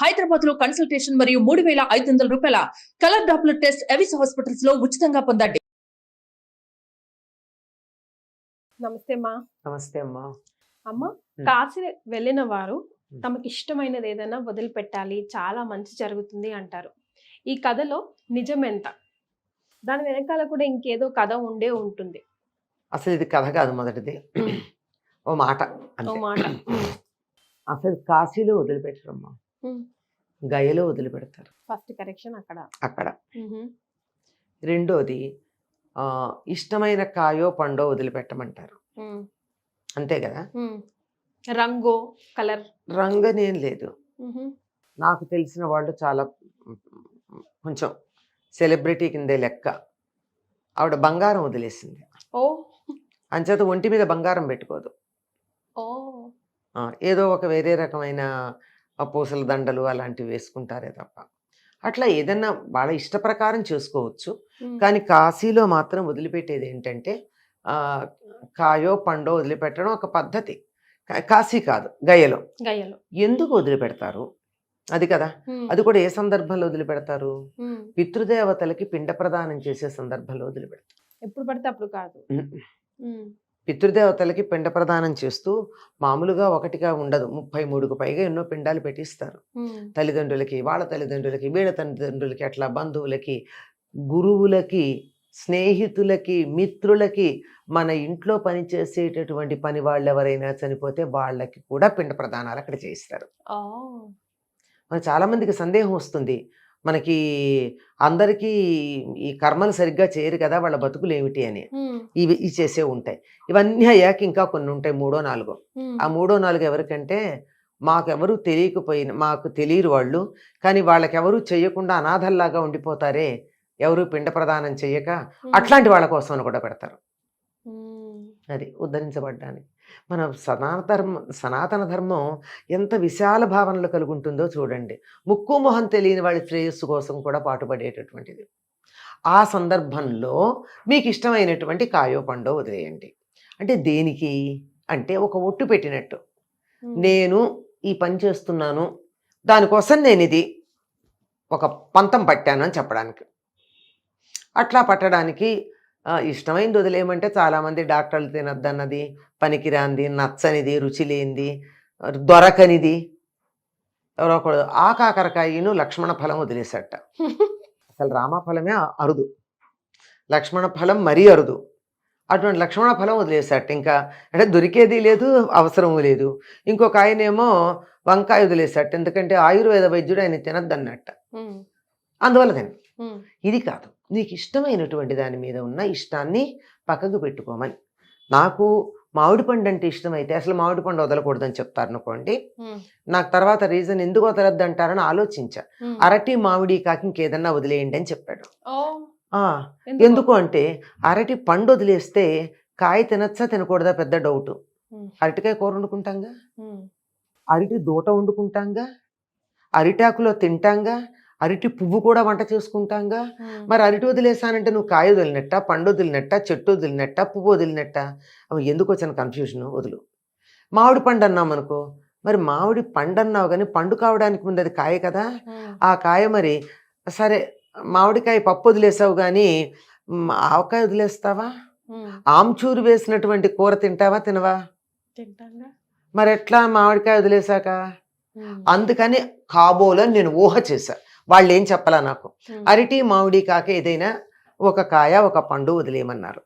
హైదరాబాద్ లో కన్సల్టేషన్ మరియు 3,500 రూపాయల colour Doppler test Avis hospitals లో ఉచితంగా పొందండి. నమస్తే అమ్మా. నమస్తే అమ్మా. అమ్మ, కాశీ వెళ్ళిన వారు తమకి ఇష్టమైనది ఏదైనా వదిలిపెట్టాలి, చాలా మంచి జరుగుతుంది అంటారు. ఈ కథలో నిజం ఎంత? దాని వెనకాల కూడా ఇంకేదో కథ ఉండే ఉంటుంది. అసలు ఇది కథ కాదు, మొదటిది ఓ మాట. ఓ మాట. అసలు కాశీలో వదిలిపెట్టరమ్మా, గయలో వదిలిపెడతారు. ఫస్ట్ కరెక్షన్ అక్కడ రెండోది ఇష్టమైన కాయో పండో వదిలిపెట్టమంటారు. అంతే కదా. రంగు కలర్ రంగనేం లేదు. నాకు తెలిసిన వాళ్ళు చాలా కొంచెం సెలబ్రిటీ కిందే లెక్క. ఆవిడ బంగారం వదిలేసింది. ఓ అంచేత ఒంటి మీద బంగారం పెట్టుకోదు. ఓ ఏదో ఒక వేరే రకమైన పూసల దండలు అలాంటివి వేసుకుంటారే తప్ప. అట్లా ఏదన్నా వాళ్ళ ఇష్ట ప్రకారం చేసుకోవచ్చు. కానీ కాశీలో మాత్రం వదిలిపెట్టేది ఏంటంటే కాయో పండో వదిలిపెట్టడం ఒక పద్ధతి. కాశీ కాదు, గయలో. ఎందుకు వదిలిపెడతారు అది కదా. అది కూడా ఏ సందర్భంలో వదిలిపెడతారు? పితృదేవతలకి పిండ ప్రదానం చేసే సందర్భంలో వదిలిపెడతారు. ఎప్పుడు పడితే అప్పుడు కాదు. పితృదేవతలకి పిండ ప్రదానం చేస్తూ మామూలుగా ఒకటిగా ఉండదు, 33కు పైగా ఎన్నో పిండాలు పెట్టిస్తారు. తల్లిదండ్రులకి, వాళ్ళ తల్లిదండ్రులకి, వీళ్ళ తల్లిదండ్రులకి, అట్లా బంధువులకి, గురువులకి, స్నేహితులకి, మిత్రులకి, మన ఇంట్లో పనిచేసేటటువంటి పని వాళ్ళు ఎవరైనా చనిపోతే వాళ్ళకి కూడా పిండ ప్రదానాలు అక్కడ చేయిస్తారు. మరి చాలా మందికి సందేహం వస్తుంది, మనకి అందరికీ ఈ కర్మలు సరిగ్గా చేయరు కదా, వాళ్ళ బతుకులు ఏమిటి అని. ఇవి చేసే ఉంటాయి. ఇవన్నీ అయ్యాక ఇంకా కొన్ని ఉంటాయి, 3, 4. ఆ 3, 4 ఎవరికంటే మాకెవరు తెలియకపోయినా, మాకు తెలియరు వాళ్ళు, కానీ వాళ్ళకెవరూ చేయకుండా అనాథల్లాగా ఉండిపోతారే, ఎవరు పిండ ప్రదానం చెయ్యక, అట్లాంటి వాళ్ళ కోసం కూడా పెడతారు. అది ఉద్ధరించబడ్డానికి. మన సనాతన ధర్మం ఎంత విశాల భావనలు కలుగుంటుందో చూడండి. ముక్కు మొహం తెలియని వాళ్ళ శ్రేయస్సు కోసం కూడా పాటుపడేటటువంటిది. ఆ సందర్భంలో మీకు ఇష్టమైనటువంటి కాయో పండో వదిలేయండి. అంటే దేనికి అంటే ఒక ఒట్టు పెట్టినట్టు, నేను ఈ పని చేస్తున్నాను, దానికోసం నేను ఇది ఒక పంతం పట్టాను అని చెప్పడానికి. అట్లా పట్టడానికి ఇష్టమైంది వదిలేయమంటే చాలామంది డాక్టర్లు తినద్దన్నది, పనికిరాంది, నచ్చనిది, రుచి లేనిది, దొరకనిది ఎవరో ఒకడు ఆ కాకరకాయను లక్ష్మణ ఫలం వదిలేసట. అసలు రామఫలమే అరుదు, లక్ష్మణ ఫలం మరీ అరుదు. అటువంటి లక్ష్మణ ఫలం వదిలేసట. ఇంకా అంటే దొరికేది లేదు, అవసరము లేదు. ఇంకొక ఆయనేమో వంకాయ వదిలేసట, ఎందుకంటే ఆయుర్వేద వైద్యుడు ఆయన తినద్దన్నట్ట, అందువల్ల తిన. ఇది కాదు, నీకు ఇష్టమైనటువంటి దాని మీద ఉన్న ఇష్టాన్ని పక్కకు పెట్టుకోమని. నాకు మామిడి పండు అంటే ఇష్టమైతే అసలు మామిడి పండు వదలకూడదని చెప్తారు అనుకోండి. నాకు తర్వాత రీజన్ ఎందుకు వదలద్దు అంటారని ఆలోచించా. అరటి, మామిడి కాకి ఇంకేదన్నా వదిలేయండి అని చెప్పాడు. ఎందుకు అంటే అరటి పండు వదిలేస్తే కాయ తినచ్చా తినకూడదా పెద్ద డౌట్. అరటికాయ కూర వండుకుంటాంగా, అరటి దూట వండుకుంటాంగా, అరిటాకులో తింటాంగా, అరటి పువ్వు కూడా వంట చేసుకుంటాంగా. మరి అరటి వదిలేసానంటే నువ్వు కాయ వదిలినట్ట, పండు వదిలినట్ట, చెట్టు వదిలినట్ట, పువ్వు వదిలినట్ట? అవి ఎందుకు వచ్చిన కన్ఫ్యూజన్? వదులు. మామిడి పండు అన్నాం అనుకో, మరి మామిడి పండు అన్నావు కానీ పండు కావడానికి ముందు అది కాయ కదా. ఆ కాయ మరి సరే, మామిడికాయ పప్పు వదిలేసావు కానీ ఆవకాయ వదిలేస్తావా? ఆమ్చూరు వేసినటువంటి కూర తింటావా తినవా? మరి ఎట్లా మామిడికాయ వదిలేసాక? అందుకని కాబోలని నేను ఊహ చేశా. వాళ్ళు ఏం చెప్పాలా నాకు, అరటి, మామిడి కాక ఏదైనా ఒక కాయ, ఒక పండు వదిలేయమన్నారు.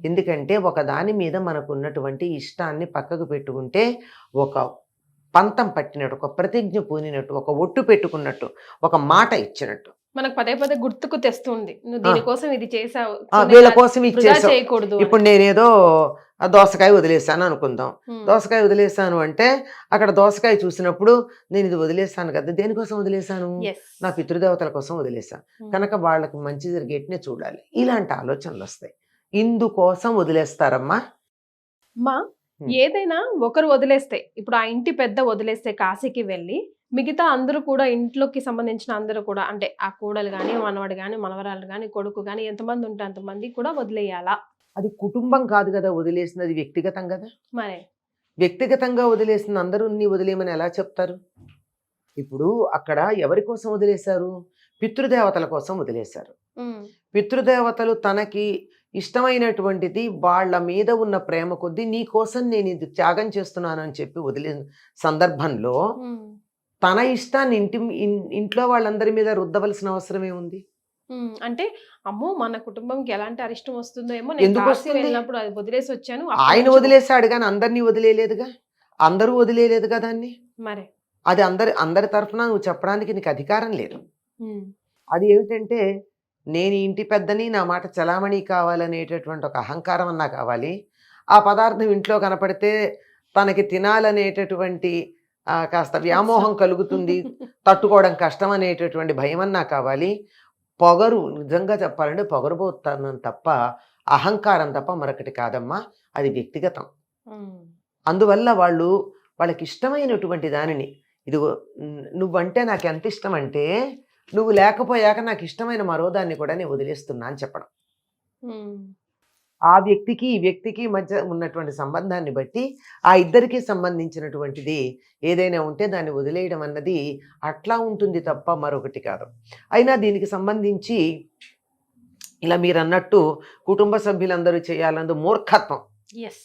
ఎందుకంటే ఒక దాని మీద మనకు ఉన్నటువంటి ఇష్టాన్ని పక్కకు పెట్టుకుంటే ఒక పంతం పట్టినట్టు, ఒక ప్రతిజ్ఞ పూనినట్టు, ఒక ఒట్టు పెట్టుకున్నట్టు, ఒక మాట ఇచ్చినట్టు మనకు పదే పదే గుర్తుకు తెస్తుంది. నువ్వు దీనికోసం ఇది చేసావు, వీళ్ళ కోసం ఇచ్చేసావు. ఇప్పుడు నేనేదో దోసకాయ వదిలేసాను అనుకుందాం. దోసకాయ వదిలేసాను అంటే అక్కడ దోసకాయ చూసినప్పుడు నేను ఇది వదిలేసాను కదా, దేనికోసం వదిలేసాను? నా పితృదేవతల కోసం వదిలేసాను కనుక వాళ్ళకి మంచి జరిగేటినే చూడాలి. ఇలాంటి ఆలోచనలు వస్తాయి. ఇందుకోసం వదిలేస్తారమ్మా. ఏదైనా ఒకరు వదిలేస్తే, ఇప్పుడు ఆ ఇంటి పెద్ద వదిలేస్తే కాశీకి వెళ్ళి మిగతా అందరూ కూడా, ఇంట్లోకి సంబంధించిన అందరూ కూడా, అంటే ఆ కూడలు కానీ, మనవడు కానీ, మనవరాలు కానీ, కొడుకు కానీ, ఎంతమంది ఉంటే అంతమంది కూడా వదిలేయాలా? అది కుటుంబం కాదు కదా వదిలేసినది, వ్యక్తిగతం కదా. మరి వ్యక్తిగతంగా వదిలేసిన అందరూ నీ వదిలేయమని ఎలా చెప్తారు? ఇప్పుడు అక్కడ ఎవరి కోసం వదిలేశారు? పితృదేవతల కోసం వదిలేశారు. ఉమ్, పితృదేవతలు తనకి ఇష్టమైనటువంటిది వాళ్ళ మీద ఉన్న ప్రేమ కొద్దీ నీ కోసం నేను ఇది త్యాగం చేస్తున్నాను అని చెప్పి వదిలిన సందర్భంలో ఉమ్, తన ఇష్టాన్ని ఇంట్లో వాళ్ళందరి మీద రుద్దవలసిన అవసరమే ఉంది. అంటే అమ్మో మన కుటుంబంకి ఎలాంటి అరిష్టం వస్తుందో ఏమో, నేను ఎందుకు కాశీ వస్తుంది? వెళ్ళినప్పుడు అది వదిలేసి వచ్చాను, అప్పటి ఆయన నుంచి వదిలేశాడు కానీ అందరినీ వదిలేయలేదుగా, అందరూ వదిలేయలేదుగా దాన్ని. మరి అది అందరి తరఫున నువ్వు చెప్పడానికి నీకు అధికారం లేదు. ఉమ్, అది ఏమిటంటే నేను ఈ ఇంటి పెద్దని, నా మాట చలామణి కావాలనేటటువంటి ఒక అహంకారం అన్నా కావాలి. ఆ పదార్థం ఇంట్లో కనపడితే తనకి తినాలనేటటువంటి కాస్త వ్యామోహం కలుగుతుంది, తట్టుకోవడం కష్టం అనేటటువంటి భయం అన్నా కావాలి. పొగరు, నిజంగా చెప్పాలంటే పొగరుబోతాను తప్ప అహంకారం తప్ప మరొకటి కాదమ్మా, అది వ్యక్తిగతం. ఉమ్, అందువల్ల వాళ్ళకి ఇష్టమైనటువంటి దానిని, ఇదిగో నువ్వంటే నాకు ఎంత ఇష్టం అంటే నువ్వు లేకపోయాక నాకు ఇష్టమైన మరో దాన్ని కూడా నేను వదిలేస్తున్నా అని చెప్పడం. ఉమ్, ఆ వ్యక్తికి ఈ వ్యక్తికి మధ్య ఉన్నటువంటి సంబంధాన్ని బట్టి ఆ ఇద్దరికి సంబంధించినటువంటిది ఏదైనా ఉంటే దాన్ని వదిలేయడం అన్నది అట్లా ఉంటుంది తప్ప మరొకటి కాదు. అయినా దీనికి సంబంధించి ఇలా మీరు అన్నట్టు కుటుంబ సభ్యులందరూ చేయాలన్నది మూర్ఖత్వం, ఎస్,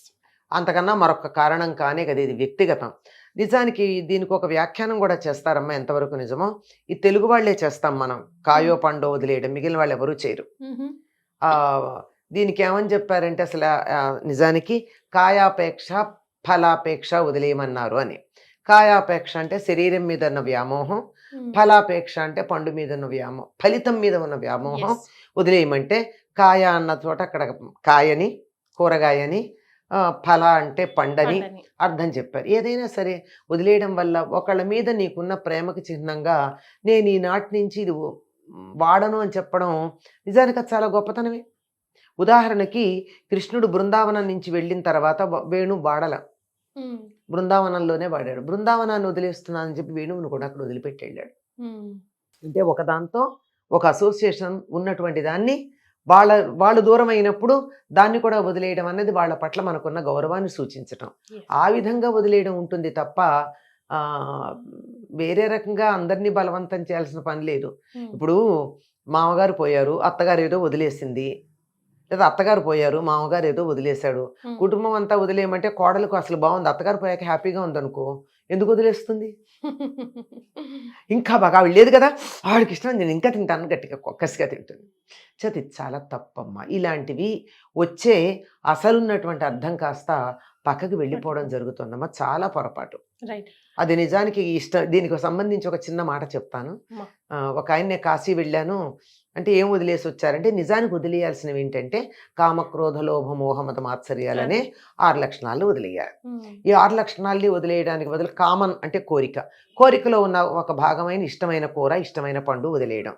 అంతకన్నా మరొక కారణం కానే కదా, ఇది వ్యక్తిగతం. నిజానికి దీనికి ఒక వ్యాఖ్యానం కూడా చేస్తారమ్మా, ఎంతవరకు నిజమో. ఈ తెలుగు వాళ్ళే చేస్తాం మనం, కాయో పండో వదిలేయడం, మిగిలిన వాళ్ళు ఎవరూ చేయరు. ఆ దీనికి ఏమని చెప్పారంటే అసలు నిజానికి కాయాపేక్ష ఫలాపేక్ష వదిలేయమన్నారు అని. కాయాపేక్ష అంటే శరీరం మీద ఉన్న వ్యామోహం, ఫలాపేక్ష అంటే పండు మీద ఉన్న వ్యామోహం, ఫలితం మీద ఉన్న వ్యామోహం వదిలేయమంటే, కాయ అన్న చోట అక్కడ కాయని, కూరగాయని, ఫల అంటే పండని అర్థం చెప్పారు. ఏదైనా సరే వదిలేయడం వల్ల ఒకళ్ళ మీద నీకున్న ప్రేమకు చిహ్నంగా నేను ఈనాటి నుంచి ఇది వాడను అని చెప్పడం నిజానికి అది చాలా గొప్పతనమే. ఉదాహరణకి కృష్ణుడు బృందావనం నుంచి వెళ్ళిన తర్వాత వేణు వాడల, బృందావనంలోనే వాడాడు. బృందావనాన్ని వదిలేస్తున్నానని చెప్పి వేణువును కూడా అక్కడ వదిలిపెట్టి వెళ్ళాడు. అంటే ఒకదాంతో ఒక అసోసియేషన్ ఉన్నటువంటి దాన్ని వాళ్ళు దూరం అయినప్పుడు దాన్ని కూడా వదిలేయడం అనేది వాళ్ళ పట్ల మనకున్న గౌరవాన్ని సూచించటం. ఆ విధంగా వదిలేయడం ఉంటుంది తప్ప వేరే రకంగా అందరినీ బలవంతం చేయాల్సిన పని లేదు. ఇప్పుడు మామగారు పోయారు, అత్తగారు ఏదో వదిలేసింది, లేదా అత్తగారు పోయారు, మామగారు ఏదో వదిలేశాడు. కుటుంబం అంతా వదిలేయమంటే కోడలకు అసలు బాగుంది, అత్తగారు పోయాక హ్యాపీగా ఉందనుకో, ఎందుకు వదిలేస్తుంది? ఇంకా బాగా లేదు కదా, ఆవిడకి ఇష్టం, నేను ఇంకా తింటాను, గట్టిగా కసిగా తింటుంది. చది చాలా తప్పమ్మా. ఇలాంటివి వచ్చే అసలున్నటువంటి అర్థం కాస్త పక్కకి వెళ్ళిపోవడం జరుగుతుందమ్మా, చాలా పొరపాటు. అది నిజానికి దీనికి సంబంధించి ఒక చిన్న మాట చెప్తాను. ఒక ఆయన నేను కాశీ వెళ్ళాను అంటే ఏం వదిలేసి వచ్చారంటే, నిజానికి వదిలేయాల్సినవి ఏంటంటే కామక్రోధ లోభ మోహమత మాత్సర్యాలనే 6 లక్షణాలను వదిలేయాలి. ఈ 6 లక్షణాలని వదిలేయడానికి బదులు కామన్ అంటే కోరికలో ఉన్న ఒక భాగమైన ఇష్టమైన కూర, ఇష్టమైన పండు వదిలేయడం.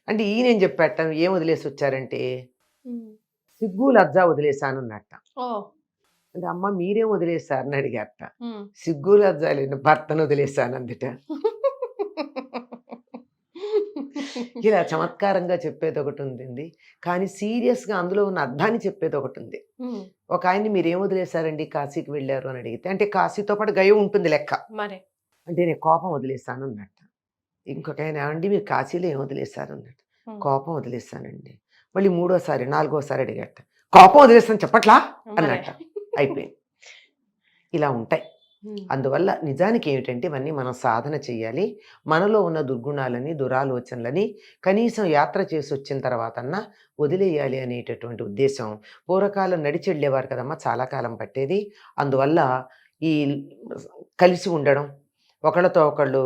అంటే ఈయనేం చెప్పాట, ఏం వదిలేసి వచ్చారంటే సిగ్గు లజ్జ వదిలేశాను అన్నట్ట. అంటే అమ్మ మీరేం వదిలేశారని అడిగారట. సిగ్గు లజ్జ లేని భర్తను వదిలేశాను అందుట. ఇలా చమత్కారంగా చెప్పేది ఒకటి ఉంది, కానీ సీరియస్గా అందులో ఉన్న అర్థాన్ని చెప్పేది ఒకటి ఉంది. ఒక ఆయన్ని మీరేం వదిలేశారండి కాశీకి వెళ్ళారు అని అడిగితే, అంటే కాశీతో పాటు గయం ఉంటుంది లెక్క, అంటే నేను కోపం వదిలేశాను అన్నట్ట. ఇంకొక ఆయన, అండి మీరు కాశీలో ఏం వదిలేశారు అన్నట్టు. కోపం వదిలేశానండి. మళ్ళీ 3వసారి 4వసారి అడిగట, కోపం వదిలేస్తాను చెప్పట్లా అన్నట్ట. అయిపోయింది. ఇలా ఉంటాయి. అందువల్ల నిజానికి ఏమిటంటే ఇవన్నీ మనం సాధన చేయాలి. మనలో ఉన్న దుర్గుణాలని, దురాలోచనలని కనీసం యాత్ర చేసి వచ్చిన తర్వాతన్నా వదిలేయాలి అనేటటువంటి ఉద్దేశం. పూర్వకాలం నడిచి వెళ్ళేవారు కదమ్మా, చాలా కాలం పట్టేది. అందువల్ల ఈ కలిసి ఉండడం, ఒకళ్ళతో ఒకళ్ళు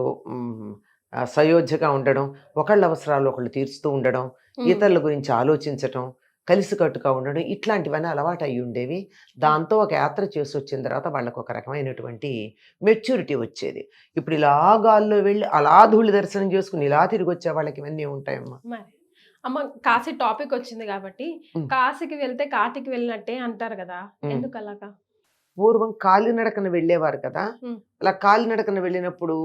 సయోధ్యగా ఉండడం, ఒకళ్ళ అవసరాలు ఒకళ్ళు తీర్చుతూ ఉండడం, ఇతరుల గురించి ఆలోచించటం, కలిసికట్టుగా ఉండడం, ఇట్లాంటివన్నీ అలవాటు అయ్యి ఉండేవి. దాంతో ఒక యాత్ర చేసి వచ్చిన తర్వాత వాళ్ళకు ఒక రకమైనటువంటి మెచ్యూరిటీ వచ్చేది. ఇప్పుడు ఇలా గాల్లో వెళ్ళి అలా ధూళి దర్శనం చేసుకుని ఇలా తిరిగి వచ్చే వాళ్ళకి ఇవన్నీ ఉంటాయమ్మా. అమ్మ కాశీ టాపిక్ వచ్చింది కాబట్టి, కాశీకి వెళ్తే కాటికి వెళ్ళినట్టే అంటారు కదా, ఎందుకు అలాగా? పూర్వం కాలినడకన వెళ్ళేవారు కదా, అలా కాలినడకన వెళ్ళినప్పుడు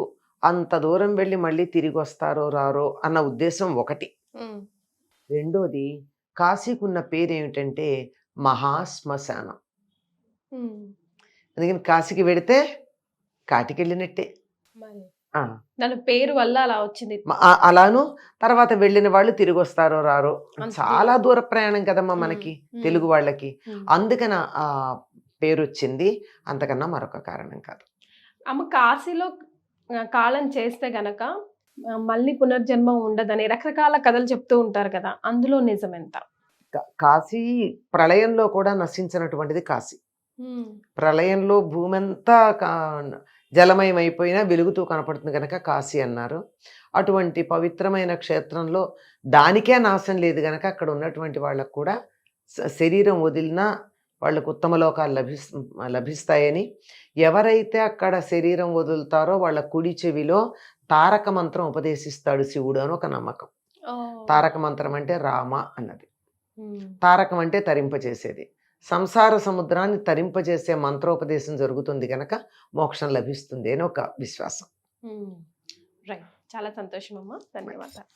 అంత దూరం వెళ్ళి మళ్ళీ తిరిగి వస్తారో రారో అన్న ఉద్దేశం ఒకటి. రెండోది, కాశీకి ఉన్న పేరు ఏమిటంటే మహాశ్మశానం. అందుకని కాశీకి వెడితే కాటికి వెళ్ళినట్టే. ఆ, దాని పేరు వల్ల అలా వచ్చింది. అలాను తర్వాత వెళ్ళిన వాళ్ళు తిరిగి వస్తారో రారో, అంత చాలా దూర ప్రయాణం కదమ్మా మనకి ఉమ్, తెలుగు వాళ్ళకి, ఉమ్. అందుకని ఆ పేరు వచ్చింది, అంతకన్నా మరొక కారణం కాదు. అమ్మ కాశీలో కాలం చేస్తే గనక మళ్ళీ పునర్జన్మ ఉండదని రకరకాల కథలు చెప్తూ ఉంటారు కదా, అందులో నిజం ఎంత? కాశీ ప్రళయంలో కూడా నశించినటువంటిది కాశీ. ప్రళయంలో భూమి అంతా జలమయం అయిపోయినా వెలుగుతూ కనపడుతుంది కనుక కాశీ అన్నారు. అటువంటి పవిత్రమైన క్షేత్రంలో దానికే నాశనం లేదు కనుక అక్కడ ఉన్నటువంటి వాళ్ళకు కూడా శరీరం వదిలినా వాళ్ళకు ఉత్తమ లోకాలు లభిస్తాయని, ఎవరైతే అక్కడ శరీరం వదులుతారో వాళ్ళ కుడి చెవిలో తారక మంత్రం ఉపదేశిస్తాడు శివుడు అని ఒక నమ్మకం. తారక మంత్రం అంటే రామ అన్నది, తారకం అంటే తరింపజేసేది. సంసార సముద్రాన్ని తరింపజేసే మంత్రోపదేశం జరుగుతుంది కనుక మోక్షం లభిస్తుంది అని ఒక విశ్వాసం. రైట్, చాలా సంతోషం అమ్మా, ధన్యవాదాలు.